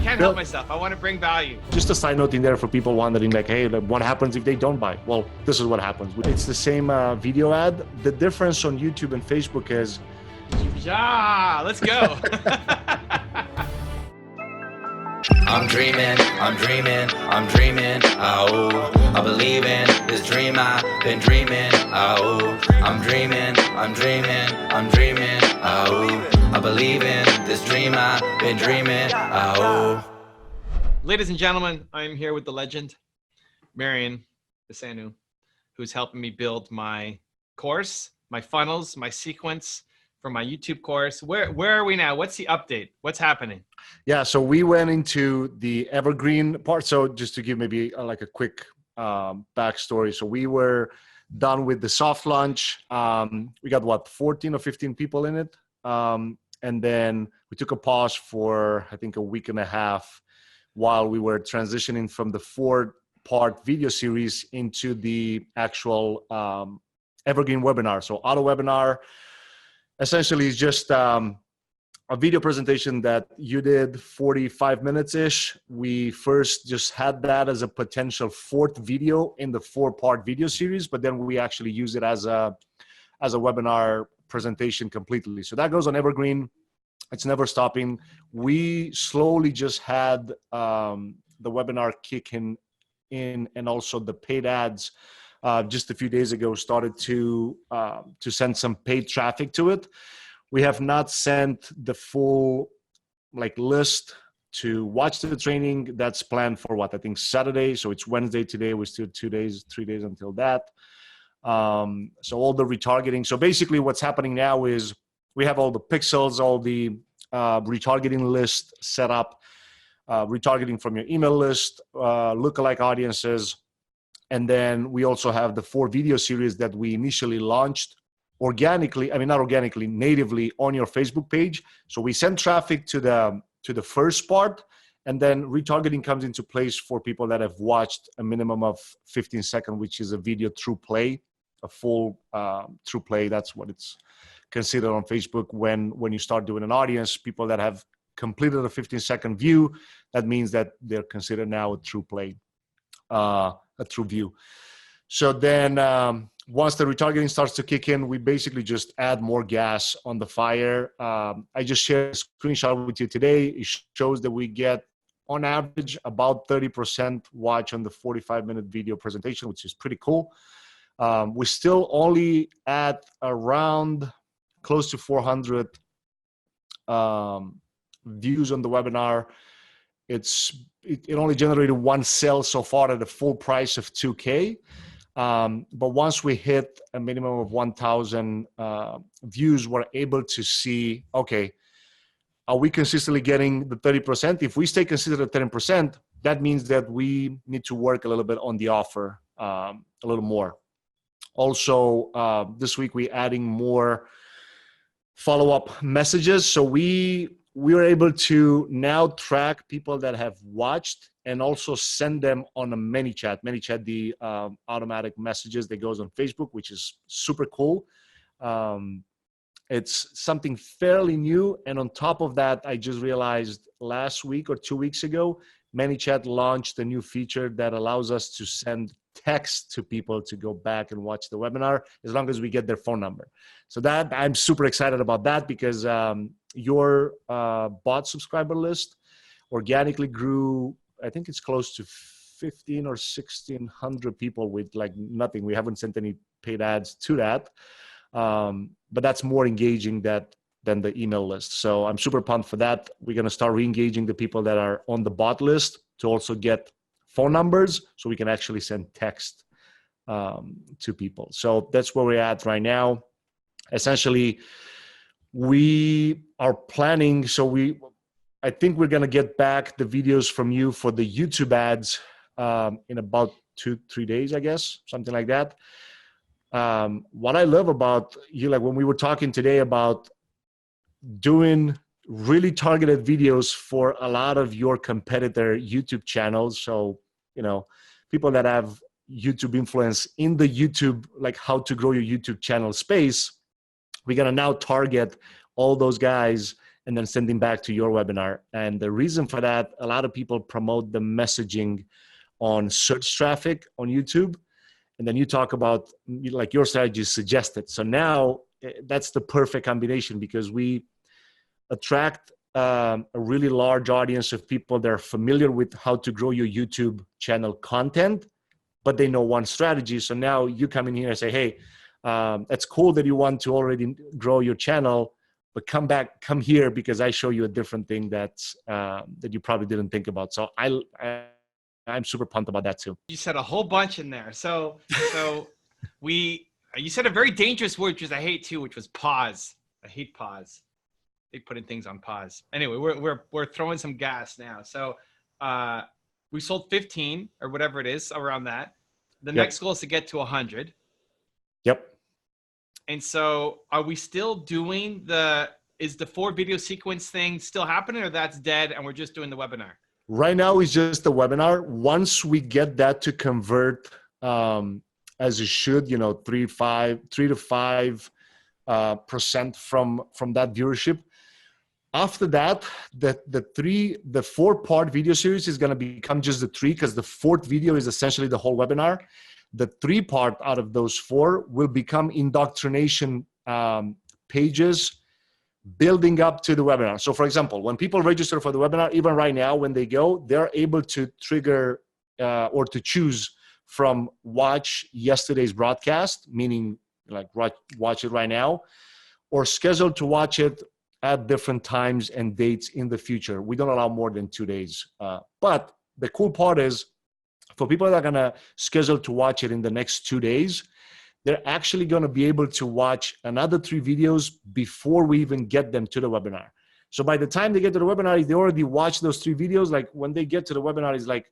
can't help myself. I want to bring value. Just a side note in there for people wondering like, hey, what happens if they don't buy? Well, this is what happens. It's the same video ad. The difference on YouTube and Facebook is... Yeah, let's go. I'm dreaming, oh, I believe in this dream I've been dreaming, oh, I'm dreaming, oh, I believe in this dream I've been dreaming, oh. Ladies and gentlemen, I'm here with the legend, Marian, who's helping me build my course, my funnels, my sequence for my YouTube course. Where are we now? What's the update? What's happening? Yeah, so we went into the evergreen part. So just to give maybe like a quick backstory. So we were done with the soft launch. We got what, 14 or 15 people in it. And then we took a pause for, I think, a week and a half while we were transitioning from the 4-part video series into the actual evergreen webinar. So auto webinar essentially is just a video presentation that you did 45 minutes-ish. We first just had that as a potential 4th video in the 4-part video series, but then we actually use it as a webinar presentation completely. So that goes on evergreen. It's never stopping. We slowly just had the webinar kicking in, and also the paid ads just a few days ago started to send some paid traffic to it. We have not sent the full list to watch the training. That's planned for what, I think Saturday. So it's Wednesday today. We're still 3 days until that. So all the retargeting. So basically what's happening now is we have all the pixels, all the retargeting list set up, retargeting from your email list, lookalike audiences. And then we also have the 4 video series that we initially launched natively on your Facebook page. So we send traffic to the first part, and then retargeting comes into place for people that have watched a minimum of 15 seconds, which is a video through play, a full through play. That's what it's considered on Facebook. When you start doing an audience, people that have completed a 15-second view, that means that they're considered now a true play, a true view. So then once the retargeting starts to kick in, we basically just add more gas on the fire. I just shared a screenshot with you today. It shows that we get, on average, about 30% watch on the 45-minute video presentation, which is pretty cool. We're still only at around close to 400 views on the webinar. It only generated 1 sale so far at a full price of $2K. But once we hit a minimum of 1,000 views, we're able to see, okay, are we consistently getting the 30%? If we stay consistent at 10%, that means that we need to work a little bit on the offer a little more. Also, this week we're adding more follow-up messages. So we were able to now track people that have watched and also send them on a ManyChat. ManyChat, the automatic messages that goes on Facebook, which is super cool. It's something fairly new. And on top of that, I just realized last week or 2 weeks ago, ManyChat launched a new feature that allows us to send text to people to go back and watch the webinar as long as we get their phone number. So that I'm super excited about that, because your bot subscriber list organically grew. I think it's close to 15 or 1600 people with nothing. We haven't sent any paid ads to that. But that's more engaging than the email list. So I'm super pumped for that. We're going to start re-engaging the people that are on the bot list to also get phone numbers so we can actually send text to people. So that's where we're at right now. Essentially, we are planning. So I think we're going to get back the videos from you for the YouTube ads in about 2-3 days, I guess, something like that. What I love about you, when we were talking today about doing really targeted videos for a lot of your competitor YouTube channels. So, people that have YouTube influence in the YouTube, how to grow your YouTube channel space, we're going to now target all those guys and then sending back to your webinar. And the reason for that, a lot of people promote the messaging on search traffic on YouTube. And then you talk about like your strategy suggested. So now that's the perfect combination because we attract a really large audience of people that are familiar with how to grow your YouTube channel content, but they know one strategy. So now you come in here and say, hey, that's cool that you want to already grow your channel, but come here because I show you a different thing that you probably didn't think about. So I'm super pumped about that too. You said a whole bunch in there. So you said a very dangerous word, which I hate too, which was pause. I hate pause. They putting things on pause. Anyway, we're throwing some gas now. So we sold 15 or whatever it is around that. The next goal is to get to 100. Yep. And so are we still doing is the 4 video sequence thing still happening, or that's dead and we're just doing the webinar? Right now it's just the webinar. Once we get that to convert as it should, 3 to 5% from that viewership. After that, the 4-part video series is going to become just the 3 because the 4th video is essentially the whole webinar. The 3-part out of those 4 will become indoctrination pages building up to the webinar. So for example, when people register for the webinar, even right now, when they go, they're able to trigger or to choose from watch yesterday's broadcast, meaning like watch it right now, or schedule to watch it at different times and dates in the future. We don't allow more than 2 days. But the cool part is for people that are gonna schedule to watch it in the next 2 days, they're actually gonna be able to watch another 3 videos before we even get them to the webinar. So by the time they get to the webinar, they already watched those 3 videos. Like when they get to the webinar, it's like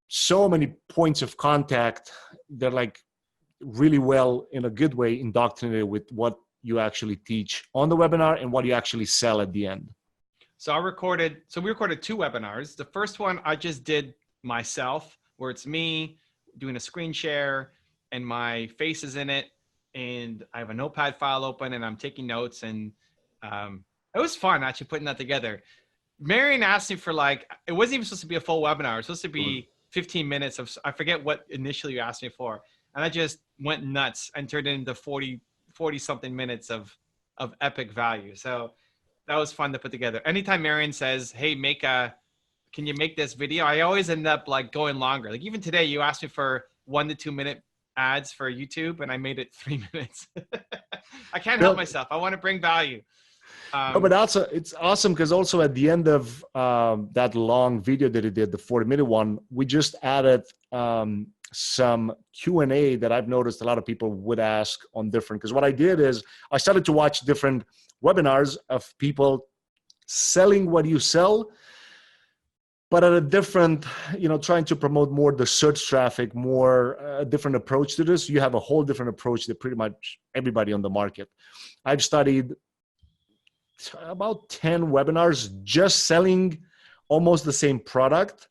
so many points of contact. They're like really well, in a good way, indoctrinated with what you actually teach on the webinar and what you actually sell at the end. So we recorded 2 webinars. The first one I just did myself, where it's me doing a screen share and my face is in it, and I have a notepad file open and I'm taking notes, and it was fun actually putting that together. Marian asked me for it wasn't even supposed to be a full webinar. It was supposed to be 15 minutes of, I forget what initially you asked me for. And I just went nuts and turned it into 40 something minutes of epic value. So that was fun to put together. Anytime Marian says, hey, can you make this video? I always end up going longer. Like even today, you asked me for 1 to 2 minute ads for YouTube and I made it 3 minutes. I can't help myself. I want to bring value. But also it's awesome because also at the end of that long video that he did, the 40-minute one, we just added some Q&A that I've noticed a lot of people would ask on different, because what I did is I started to watch different webinars of people selling what you sell, but at a different, trying to promote more the search traffic, more a different approach to this. You have a whole different approach that pretty much everybody on the market. I've studied about 10 webinars just selling almost the same product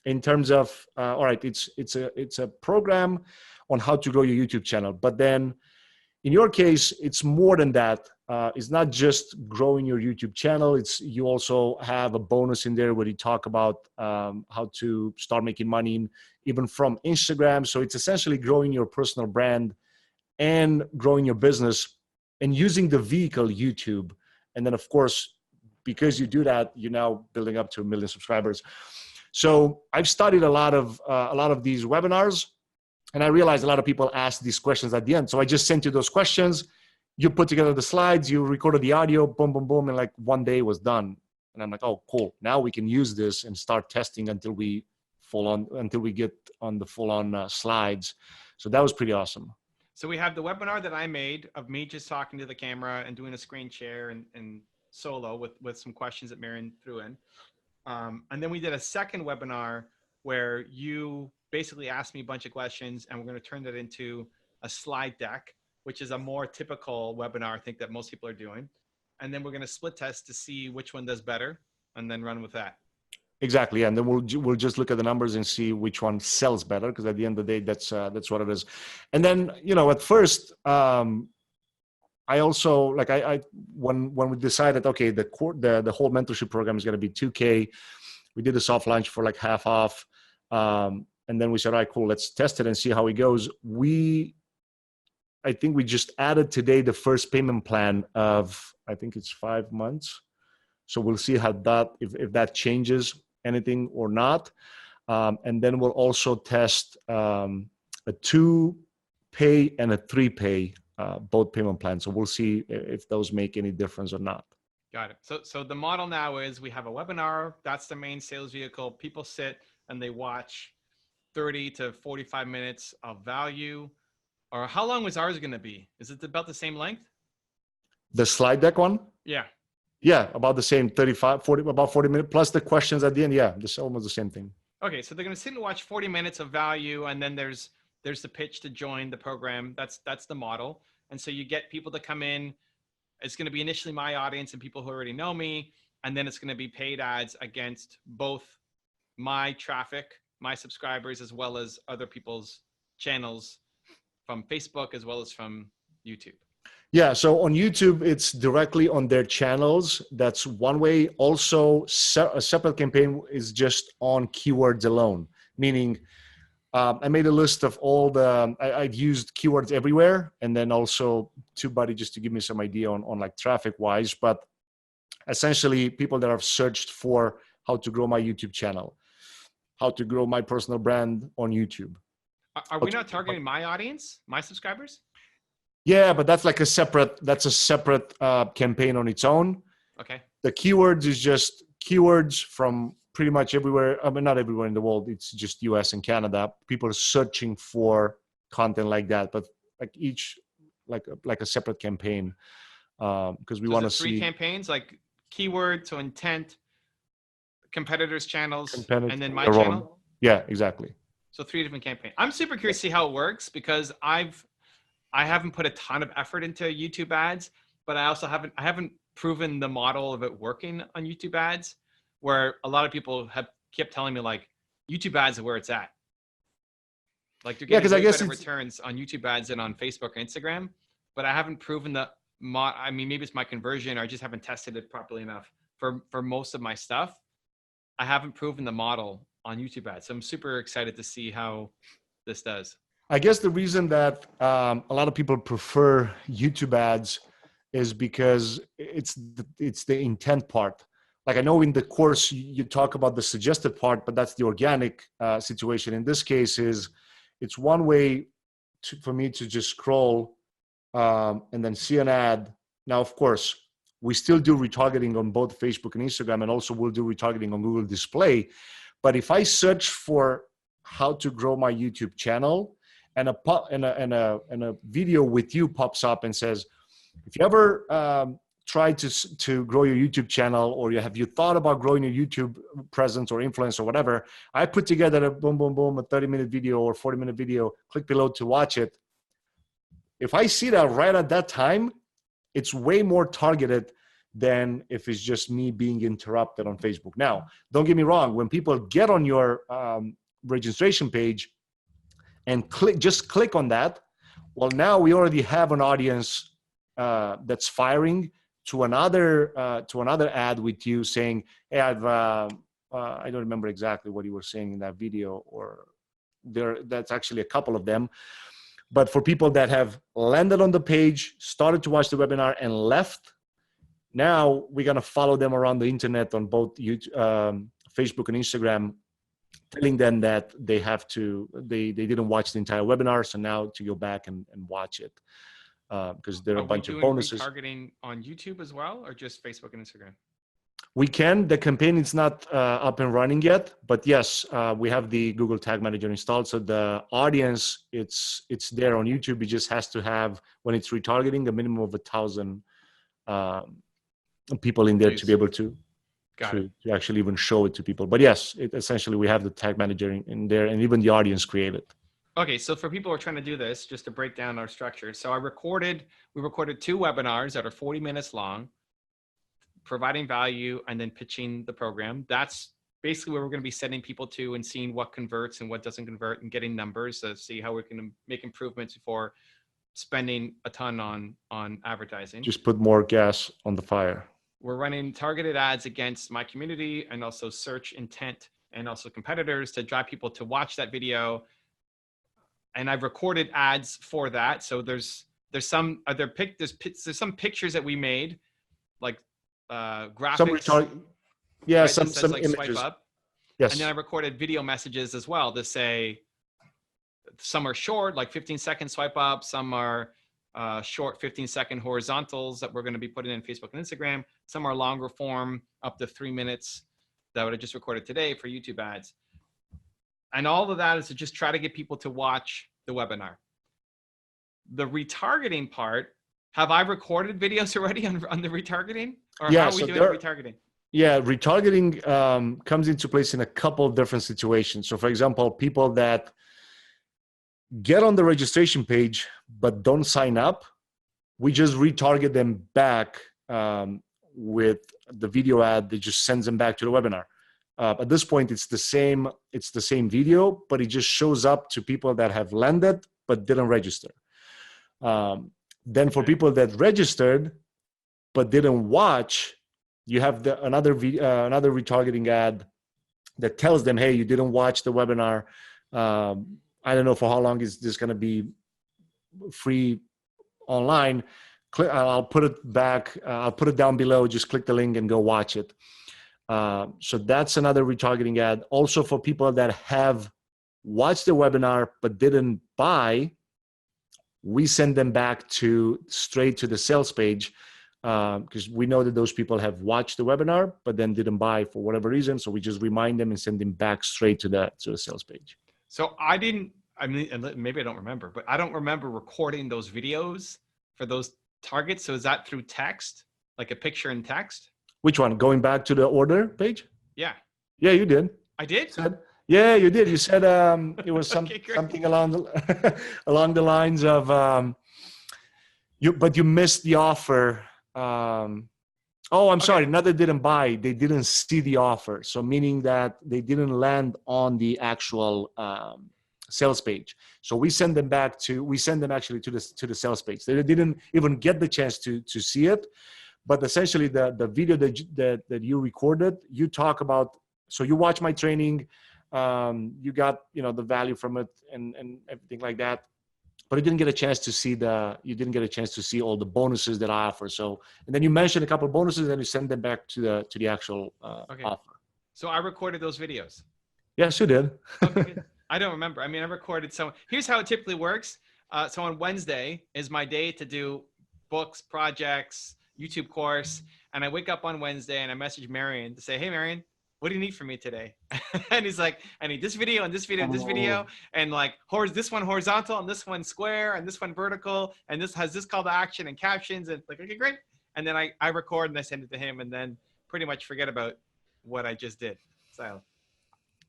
in terms of, all right, it's a program on how to grow your YouTube channel. But then in your case, it's more than that. It's not just growing your YouTube channel. You also have a bonus in there where you talk about how to start making money even from Instagram. So it's essentially growing your personal brand and growing your business and using the vehicle YouTube. And then of course, because you do that, you're now building up to 1 million subscribers. So I've studied a lot of these webinars, and I realized a lot of people ask these questions at the end. So I just sent you those questions. You put together the slides, you recorded the audio, boom, boom, boom, and 1 day was done. And I'm like, oh, cool. Now we can use this and start testing until we get on the full-on slides. So that was pretty awesome. So we have the webinar that I made of me just talking to the camera and doing a screen share and solo with some questions that Marian threw in. And then we did a second webinar where you basically asked me a bunch of questions, and we're going to turn that into a slide deck, which is a more typical webinar, I think, that most people are doing. And then we're going to split test to see which one does better and then run with that. Exactly. And then we'll just look at the numbers and see which one sells better, because at the end of the day, that's what it is. And then, at first, I also like I when we decided, okay, the whole mentorship program is going to be 2K. We did a soft launch for like half off, and then we said, all right, cool, let's test it and see how it goes. I think we just added today the first payment plan of, I think it's 5 months. So we'll see how that, if that changes anything or not. And then we'll also test a 2-pay and a 3-pay, both payment plans. So we'll see if those make any difference or not. Got it. So the model now is we have a webinar. That's the main sales vehicle. People sit and they watch 30 to 45 minutes of value. Or how long was ours going to be? Is it about the same length? The slide deck one? Yeah. Yeah, about the same, 35, 40, about 40 minutes, plus the questions at the end. Yeah, this almost the same thing. Okay, so they're going to sit and watch 40 minutes of value, and then there's the pitch to join the program. That's the model. And so you get people to come in. It's going to be initially my audience and people who already know me, and then it's going to be paid ads against both my traffic, my subscribers, as well as other people's channels from Facebook as well as from YouTube. Yeah, so on YouTube, it's directly on their channels. That's one way. Also, a separate campaign is just on keywords alone, meaning I made a list of all I've used keywords everywhere, and then also TubeBuddy just to give me some idea on like traffic-wise, but essentially people that have searched for how to grow my YouTube channel, how to grow my personal brand on YouTube. Are we not targeting my audience, my subscribers? Yeah, but that's like a separate campaign on its own. Okay. The keywords is just keywords from pretty much everywhere. I mean, not everywhere in the world. It's just US and Canada. People are searching for content like that, but like each, like a separate campaign, because we want to see 3 campaigns, like keyword to intent, competitors' channels, and then my channel. Yeah, exactly. So 3 different campaigns. I'm super curious to see how it works because I haven't put a ton of effort into YouTube ads, but I also haven't proven the model of it working on YouTube ads, where a lot of people have kept telling me like YouTube ads are where it's at. Like they're getting better returns on YouTube ads than on Facebook or Instagram, but I haven't proven I mean, maybe it's my conversion or I just haven't tested it properly enough for most of my stuff. I haven't proven the model on YouTube ads. So I'm super excited to see how this does. I guess the reason that a lot of people prefer YouTube ads is because it's the intent part. Like I know in the course you talk about the suggested part, but that's the organic situation. In this case, it's one way for me to just scroll and then see an ad. Now, of course, we still do retargeting on both Facebook and Instagram, and also we'll do retargeting on Google Display. But if I search for how to grow my YouTube channel, and a video with you pops up and says, if you ever tried to grow your YouTube channel, or have you thought about growing your YouTube presence or influence or whatever, I put together a boom, boom, boom, a 30-minute video or 40-minute video, click below to watch it. If I see that right at that time, it's way more targeted than if it's just me being interrupted on Facebook. Now, don't get me wrong. When people get on your registration page, and just click on that, well, now we already have an audience that's firing to another ad with you saying, hey, I don't remember exactly what you were saying in that video, or that's actually a couple of them. But for people that have landed on the page, started to watch the webinar and left, now we're going to follow them around the internet on both YouTube, Facebook and Instagram, telling them that they didn't watch the entire webinar, so now to go back and watch it, because there are a bunch of bonuses. Targeting on YouTube as well, or just Facebook and Instagram? We can. The campaign is not up and running yet, but yes, we have the Google Tag Manager installed, so the audience it's there on YouTube. It just has to have, when it's retargeting, a minimum of 1,000 people in there to be able to actually even show it to people. But yes, essentially we have the tag manager in there, and even the audience created. Okay, so for people who are trying to do this, just to break down our structure. So we recorded 2 webinars that are 40 minutes long, providing value and then pitching the program. That's basically where we're going to be sending people to and seeing what converts and what doesn't convert and getting numbers to see how we can make improvements before spending a ton on advertising. Just put more gas on the fire. We're running targeted ads against my community and also search intent and also competitors to drive people to watch that video. And I've recorded ads for that. So there's some pictures that we made, like graphics. Right, some like images. Swipe up. Yes. And then I recorded video messages as well to say, some are short, like 15-second swipe up. Some are short 15-second horizontals that we're going to be putting in Facebook and Instagram. Some are longer form, up to 3 minutes, that I just recorded today for YouTube ads. And all of that is to just try to get people to watch the webinar. The retargeting part, have I recorded videos already on the retargeting? Or how are we doing retargeting? Yeah, retargeting comes into place in a couple of different situations. So for example, people that get on the registration page but don't sign up, we just retarget them back with the video ad that just sends them back to the webinar. At this point, it's the same video, but it just shows up to people that have landed but didn't register. Then for people that registered but didn't watch, you have another retargeting ad that tells them, hey, you didn't watch the webinar. I don't know for how long is this going to be free online. I'll put it back. I'll put it down below. Just click the link and go watch it. So that's another retargeting ad. Also for people that have watched the webinar but didn't buy, we send them back straight to the sales page because we know that those people have watched the webinar but then didn't buy for whatever reason. So we just remind them and send them back straight to the sales page. So maybe I don't remember, but I don't remember recording those videos for those targets. So is that through text, like a pipicture in text? Which one? Going back to the order page? Yeah. Yeah, you did. I did? Yeah, you did. You said it was Okay, something along the lines of but you missed the offer. Sorry, not they didn't buy, they didn't see the offer. So meaning that they didn't land on the actual sales page. So we send them actually to the sales page. They didn't even get the chance to see it. But essentially the video that you recorded, you talk about, so you watch my training, you got, the value from it and everything like that. But you didn't get a chance to see all the bonuses that I offer. So, and then you mentioned a couple of bonuses and you send them back to the actual offer. So I recorded those videos. Yes, you did. Okay, I don't remember. I recorded some. Here's how it typically works. So on Wednesday is my day to do books, projects, YouTube course. And I wake up on Wednesday and I message Marian to say, hey, Marian, what do you need from me today? And he's like, I need this video and this video and this video. And like, this one horizontal and this one square and this one vertical. And this has this call to action and captions. And like, okay, great. And then I record and I send it to him and then pretty much forget about what I just did. So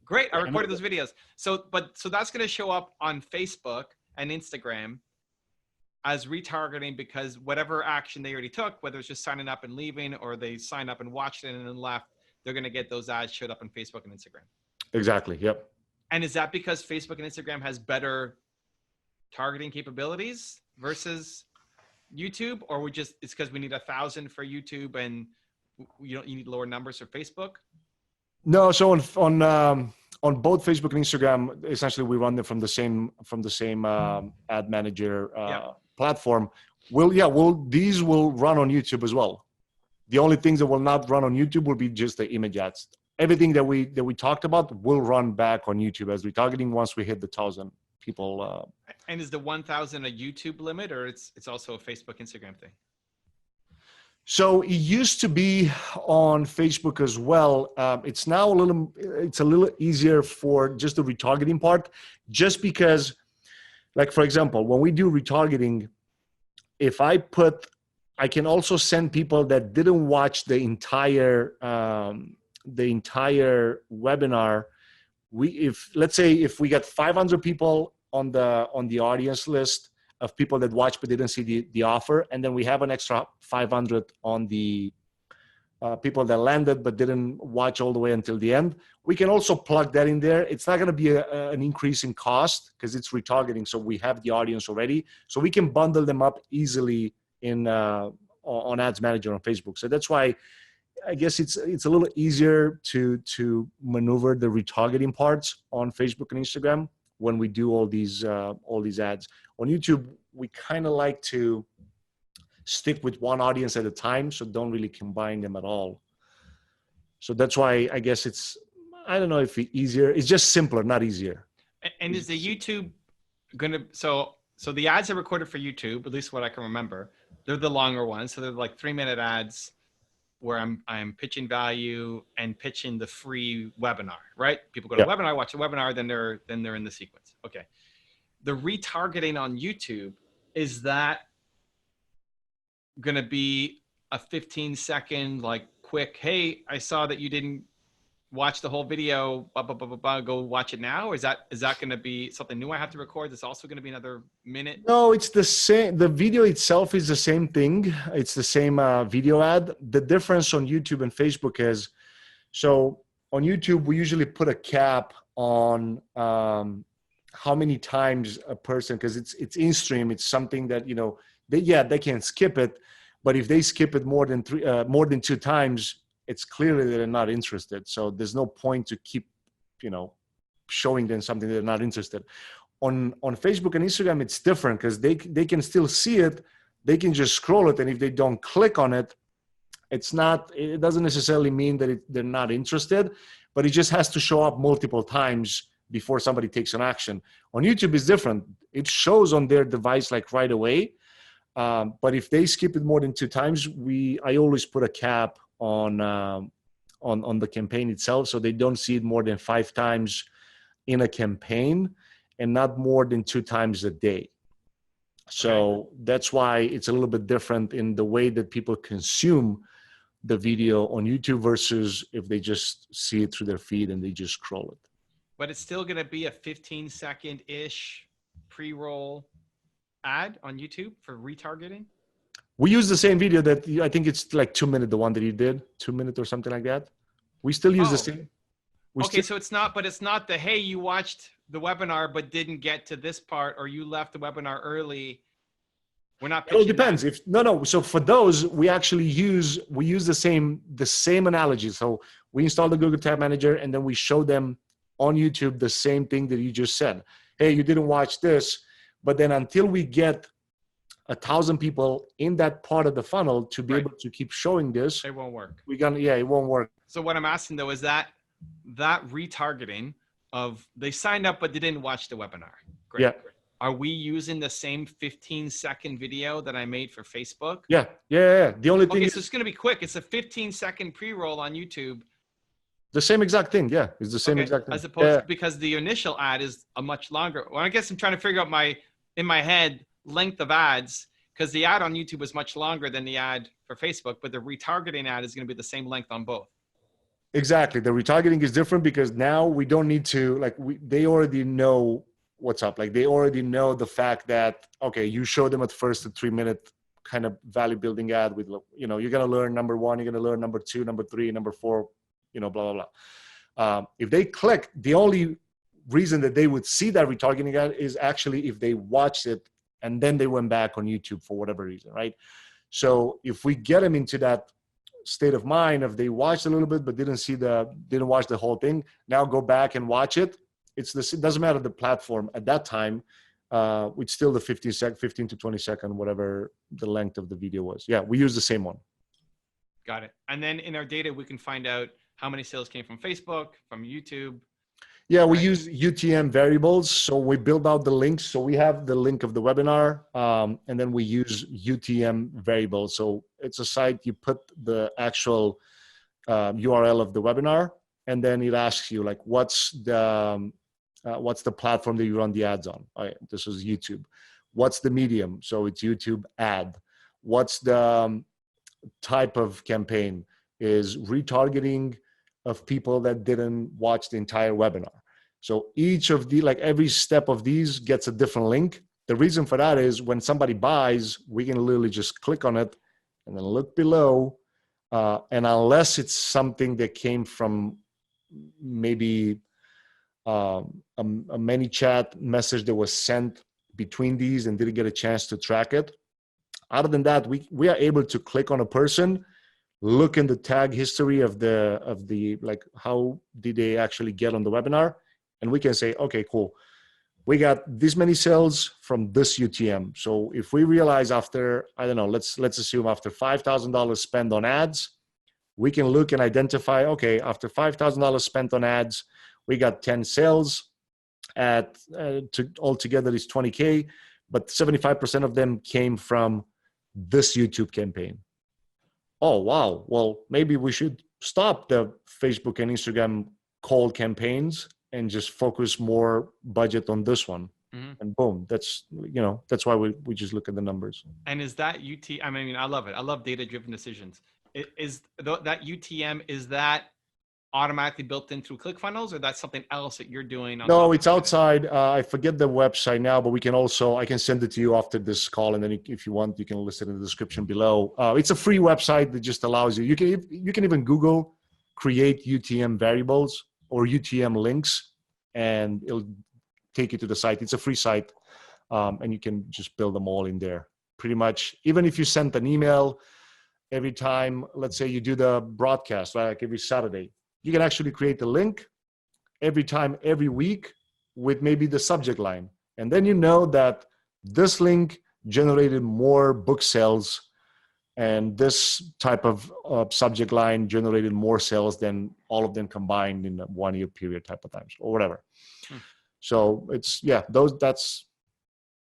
great. I recorded those videos. So that's going to show up on Facebook and Instagram as retargeting because whatever action they already took, whether it's just signing up and leaving or they signed up and watched it and then left, they're going to get those ads showed up on Facebook and Instagram. Exactly. Yep. And is that because Facebook and Instagram has better targeting capabilities versus YouTube, or it's because we need 1,000 for YouTube and you need lower numbers for Facebook? No. So on both Facebook and Instagram, essentially we run them from the same ad manager platform. These will run on YouTube as well. The only things that will not run on YouTube will be just the image ads. Everything that we talked about will run back on YouTube as retargeting once we hit the 1,000 people. And is the 1,000 a YouTube limit, or it's also a Facebook, Instagram thing? So it used to be on Facebook as well. It's now a little easier for just the retargeting part, just because, like for example, when we do retargeting, I can also send people that didn't watch the entire webinar. Let's say if we got 500 people on the audience list of people that watched but didn't see the offer, and then we have an extra 500 on the people that landed but didn't watch all the way until the end. We can also plug that in there. It's not going to be an increase in cost because it's retargeting, so we have the audience already. So we can bundle them up easily in on Ads Manager on Facebook. So that's why I guess it's a little easier to maneuver the retargeting parts on Facebook and Instagram when we do all these ads. On YouTube, we kind of like to stick with one audience at a time, so don't really combine them at all. So that's why I guess it's, I don't know if it's easier. It's just simpler, not easier. And is the YouTube gonna, so the ads are recorded for YouTube, at least what I can remember. They're the longer ones, so they're like 3-minute ads where I'm pitching value and pitching the free webinar, right? People go to webinar, watch the webinar, then they're in the sequence. Okay. The retargeting on YouTube, is that going to be a 15-second like quick, hey, I saw that you didn't watch the whole video, blah, blah, blah, blah, blah, go watch it now? Or is that going to be something new I have to record? That's also going to be another minute? No, it's the same. The video itself is the same thing. It's the same video ad. The difference on YouTube and Facebook is, so on YouTube, we usually put a cap on how many times a person, because it's in-stream, it's something that, you know, they can skip it, but if they skip it more than 2 times, it's clearly that they're not interested. So there's no point to keep, you know, showing them something they're not interested. On Facebook and Instagram, it's different because they can still see it. They can just scroll it, and if they don't click on it, it doesn't necessarily mean that they're not interested, but it just has to show up multiple times before somebody takes an action. On YouTube, it's different. It shows on their device like right away. But if they skip it more than 2 times, I always put a cap on the campaign itself, so they don't see it more than 5 times in a campaign and not more than 2 times a day. So that's why it's a little bit different in the way that people consume the video on YouTube versus if they just see it through their feed and they just scroll it. But it's still going to be a 15-second-ish pre-roll ad on YouTube for retargeting? We use the same video that I think it's like 2 minutes, the one that you did, 2 minutes or something like that. We still use the same. So it's not the, hey, you watched the webinar but didn't get to this part, or you left the webinar early. We're not. It depends. No. So for those, we use the same analogy. So we install the Google Tag Manager, and then we show them on YouTube the same thing that you just said. Hey, you didn't watch this, but then until we get 1,000 people in that part of the funnel to be able to keep showing this, it won't work. It won't work. So what I'm asking though is that retargeting of they signed up but they didn't watch the webinar. Great. Yeah. Are we using the same 15-second video that I made for Facebook? Yeah. The only thing so it's going to be quick. It's a 15-second pre-roll on YouTube. The same exact thing. Yeah, it's the same exact thing. As opposed to, because the initial ad is a much longer. Well, I guess I'm trying to figure out in my head length of ads, because the ad on YouTube is much longer than the ad for Facebook, but the retargeting ad is going to be the same length on both. Exactly. The retargeting is different because now we don't need to, they already know what's up. Like they already know the fact that, okay, you show them at first a 3-minute kind of value building ad with, you know, you're going to learn number 1, you're going to learn number 2, number 3, number 4, you know, blah, blah, blah. If they click, the only reason that they would see that retargeting ad is actually if they watched it and then they went back on YouTube for whatever reason, right? So if we get them into that state of mind, if they watched a little bit but didn't watch the whole thing, now go back and watch it. It doesn't matter the platform at that time. It's still the 15 to 20 second, whatever the length of the video was. Yeah, we use the same one. Got it. And then in our data, we can find out how many sales came from Facebook, from YouTube. Yeah, we use UTM variables. So we build out the links. So we have the link of the webinar, and then we use UTM variables. So it's a site, you put the actual URL of the webinar, and then it asks you like, what's the platform that you run the ads on? This is YouTube. What's the medium? So it's YouTube ad. What's the type of campaign? Is retargeting of people that didn't watch the entire webinar. So each of every step of these gets a different link. The reason for that is when somebody buys, we can literally just click on it and then look below And unless it's something that came from maybe a many chat message that was sent between these and didn't get a chance to track it. Other than that, we are able to click on a person, look in the tag history of the like how did they actually get on the webinar, and we can say, okay, cool, we got this many sales from this UTM. So if we realize after, I don't know, let's assume after $5,000 spent on ads, we can look and identify, okay, after $5,000 spent on ads, we got 10 sales at altogether is 20K, but 75% of them came from this YouTube campaign. Oh, wow. Well, maybe we should stop the Facebook and Instagram cold campaigns and just focus more budget on this one. Mm-hmm. And boom, that's why we just look at the numbers. And is that I mean, I love it. I love data-driven decisions. Is that UTM, is that automatically built in through ClickFunnels, or that's something else that you're doing? No, it's outside. I forget the website now, but I can send it to you after this call. And then if you want, you can list it in the description below. It's a free website that just allows you can even Google create UTM variables or UTM links, and it'll take you to the site. It's a free site. And you can just build them all in there. Pretty much, even if you send an email every time, let's say you do the broadcast, right, like every Saturday, you can actually create a link every time, every week, with maybe the subject line. And then you know that this link generated more book sales and this type of subject line generated more sales than all of them combined in a 1 year period type of times or whatever. So it's, that's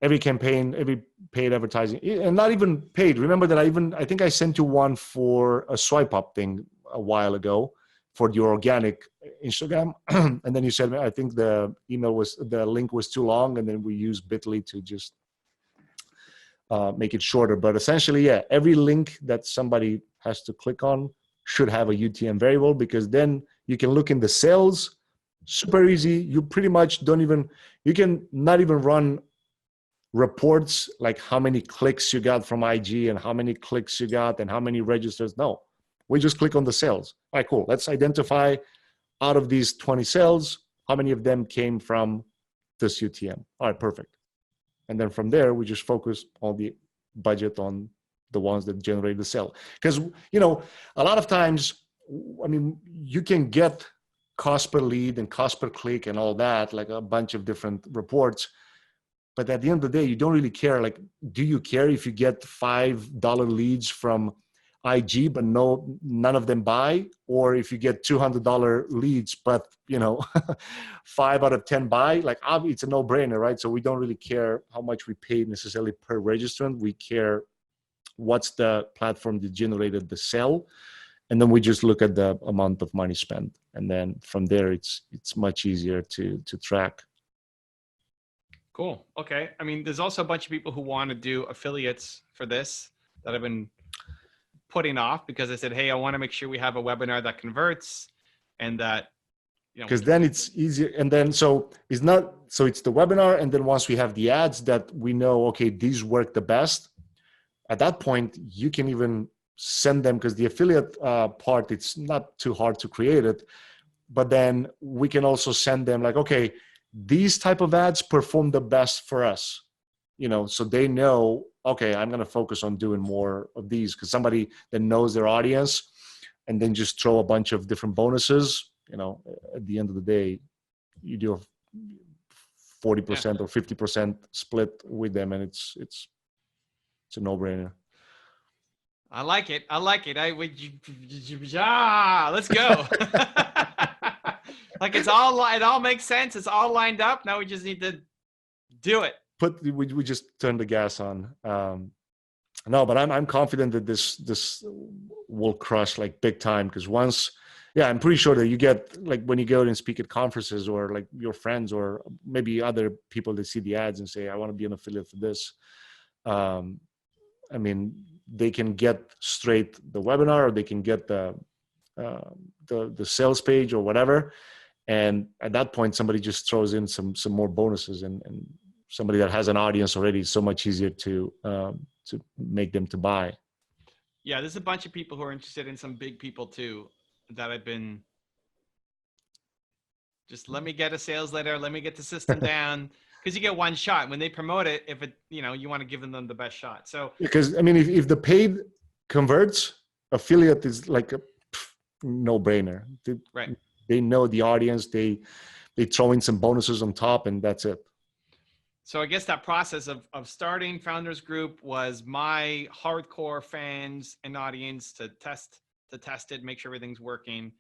every campaign, every paid advertising, and not even paid. Remember that I think I sent you one for a swipe up thing a while ago for your organic Instagram. And then you said, I think the link was too long, and then we used Bitly to just make it shorter. But essentially, every link that somebody has to click on should have a UTM variable, because then you can look in the sales, super easy. You pretty much you can not even run reports like how many clicks you got from IG and how many clicks you got and how many registers. No, we just click on the sales. All right, cool. Let's identify out of these 20 sales, how many of them came from this UTM. All right, perfect. And then from there, we just focus all the budget on the ones that generate the sale. Because, a lot of times, I mean, you can get cost per lead and cost per click and all that, like a bunch of different reports. But at the end of the day, you don't really care. Like, do you care if you get $5 leads from IG, but none of them buy? Or if you get $200 leads, but 5 out of 10 buy? Like, it's a no-brainer, right? So we don't really care how much we pay necessarily per registrant. We care what's the platform that generated the sale. And then we just look at the amount of money spent. And then from there, it's much easier to track. Cool. Okay. I mean, there's also a bunch of people who want to do affiliates for this that I've been putting off, because I said, hey, I want to make sure we have a webinar that converts, and that, because then it's easier. And then, it's the webinar. And then once we have the ads that we know, okay, these work the best, at that point, you can even send them, because the affiliate part, it's not too hard to create it. But then we can also send them like, okay, these type of ads perform the best for us, so they know, okay, I'm going to focus on doing more of these, because somebody that knows their audience, and then just throw a bunch of different bonuses, at the end of the day, you do a 40% or 50% split with them, and it's a no-brainer. I like it. Let's go. Like, it all makes sense. It's all lined up. Now we just need to do it. We just turn the gas on. No, but I'm confident that this will crush like big time, because I'm pretty sure that you get, like, when you go and speak at conferences, or like your friends or maybe other people that see the ads and say, I want to be an affiliate for this. I mean, they can get straight the webinar, or they can get the sales page or whatever. And at that point, somebody just throws in some more bonuses, and somebody that has an audience already is so much easier to make them to buy. Yeah, there's a bunch of people who are interested in some big people too that I've been just let me get a sales letter, let me get the system down. Because you get one shot when they promote it. If it, you want to give them the best shot. So because I mean, if the paid converts, affiliate is like a no-brainer. right. They know the audience. They throw in some bonuses on top, and that's it. So I guess that process of starting Founders Group was my hardcore fans and audience to test it, make sure everything's working.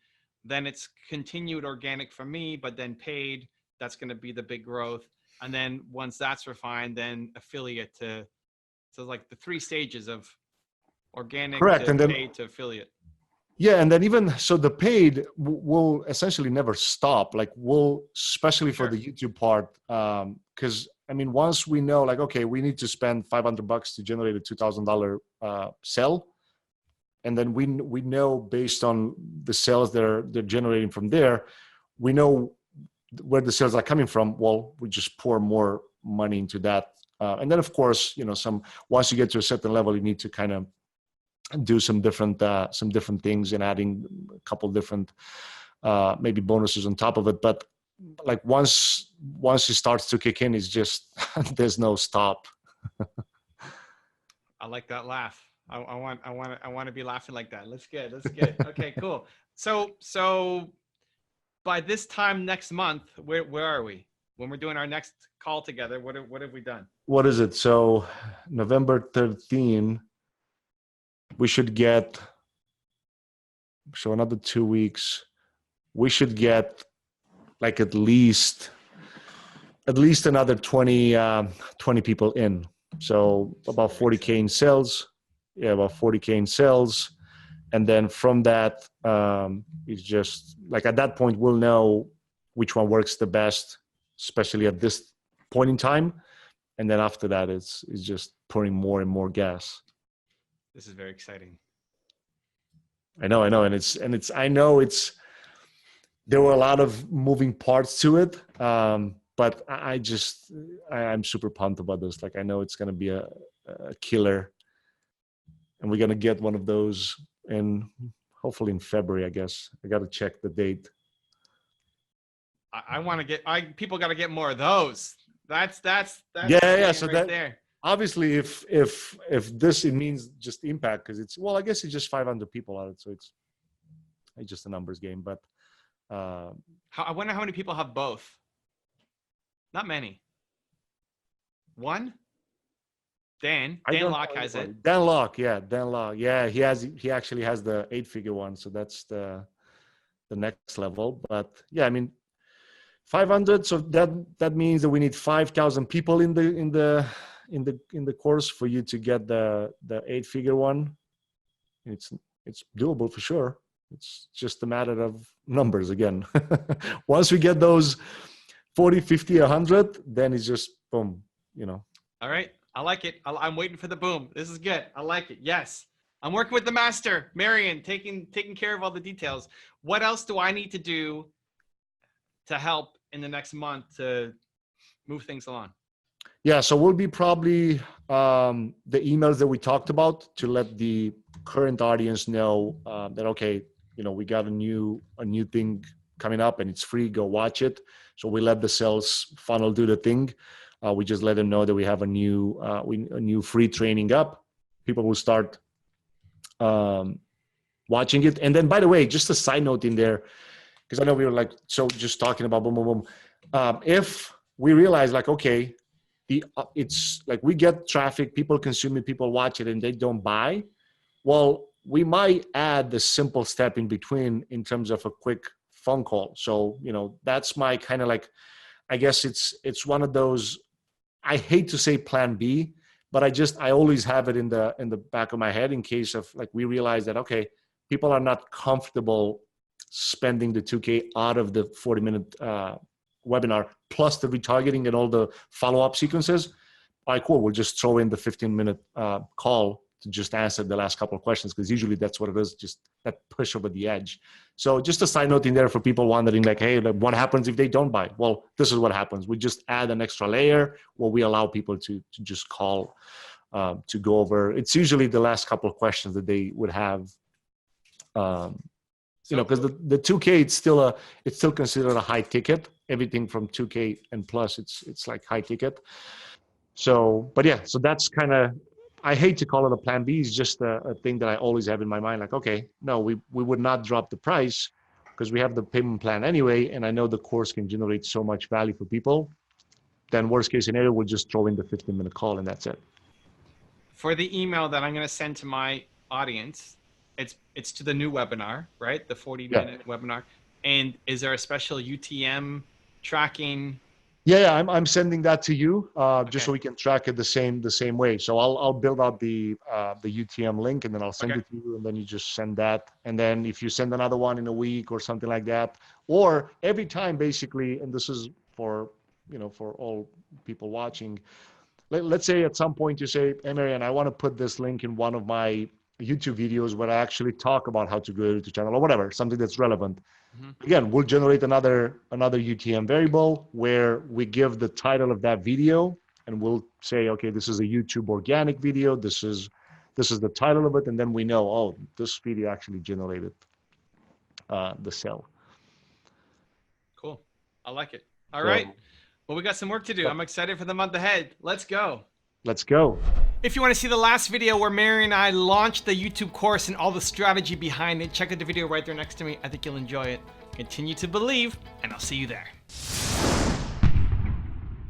Then it's continued organic for me, but then paid. That's going to be the big growth. And then once that's refined, then affiliate so like the 3 stages of organic Correct. to And then, paid to affiliate. yeah, and then even so, the paid will essentially never stop. Like especially for Sure. the YouTube part, because I mean, once we know, like, okay, we need to spend $500 to generate a $2,000 sell, and then we know based on the sales they're generating from there, we know where the sales are coming from. Well, we just pour more money into that, and then of course, once you get to a certain level, you need to kind of do some different things and adding a couple different maybe bonuses on top of it. But like once it starts to kick in, it's just there's no stop. I like that laugh. I want to be laughing like that. Let's get. Okay, cool. So by this time next month, where are we? When we're doing our next call together, what have we done? What is it? So November 13, we should get, so another 2 weeks, we should get like at least another 20 people in. So about 40K in sales. Yeah, about 40K in sales. And then from that, it's just like at that point, we'll know which one works the best, especially at this point in time. And then after that, it's just pouring more and more gas. This is very exciting. I know. And I know there were a lot of moving parts to it. But I'm super pumped about this. Like, I know it's going to be a killer, and we're going to get one of those hopefully in February, I guess. I got to check the date. I want to get, people got to get more of those. That's yeah. So right that there. Obviously, if this, it means just impact, because I guess it's just 500 people on it. So it's just a numbers game, but I wonder how many people have both. Not many. One? Dan Locke has it. Dan Locke. Yeah, he actually has the 8-figure one. So that's the next level. But yeah, I mean, 500. So that means that we need 5,000 people in the course for you to get the 8-figure one. It's doable for sure. It's just a matter of numbers again. Once we get those 40, 50, 100, then it's just boom, All right. I like it. I'm waiting for the boom. This is good. I like it. Yes. I'm working with the master, Marian, taking care of all the details. What else do I need to do to help in the next month to move things along? Yeah, so we'll be probably the emails that we talked about to let the current audience know that, okay, we got a new thing coming up and it's free, go watch it. So we let the sales funnel do the thing. We just let them know that we have a new free training up. People will start watching it. And then, by the way, just a side note in there, because I know we were just talking about boom, boom, boom. If we realize okay, it's like we get traffic, people consume it, people watch it, and they don't buy. Well, we might add the simple step in between in terms of a quick phone call. So, that's my kind of I guess it's one of those, I hate to say plan B, but I always have it in the back of my head in case of we realize that, okay, people are not comfortable spending the 2K out of the 40-minute webinar plus the retargeting and all the follow-up sequences. All right, cool. We'll just throw in the 15-minute call to just answer the last couple of questions, because usually that's what it is, just that push over the edge. So just a side note in there for people wondering hey, what happens if they don't buy? Well, this is what happens. We just add an extra layer where we allow people to just call to go over. It's usually the last couple of questions that they would have. You know, because the 2K, it's still considered a high ticket. Everything from 2K and plus, it's like high ticket. So, but yeah, so that's kind of, I hate to call it a plan B. It's just a thing that I always have in my mind. Like, okay, no, we would not drop the price because we have the payment plan anyway. And I know the course can generate so much value for people. Then worst case scenario, we'll just throw in the 15-minute call and that's it. For the email that I'm going to send to my audience, it's to the new webinar, right? The 40-minute webinar. And is there a special UTM tracking? Yeah, I'm sending that to you just so we can track it the same way. So I'll build out the UTM link and then I'll send it to you, and then you just send that. And then if you send another one in a week or something like that, or every time basically, and this is for for all people watching. Let's say at some point you say, hey Marian, I want to put this link in one of my YouTube videos where I actually talk about how to grow your YouTube channel or whatever, something that's relevant. Again, we'll generate another UTM variable where we give the title of that video, and we'll say, okay, this is a YouTube organic video. This is the title of it, and then we know, oh, this video actually generated the sale. Cool, I like it. All right, well, we got some work to do. I'm excited for the month ahead. Let's go. Let's go. If you want to see the last video where Marian and I launched the YouTube course and all the strategy behind it, check out the video right there next to me. I think you'll enjoy it. Continue to believe, and I'll see you there.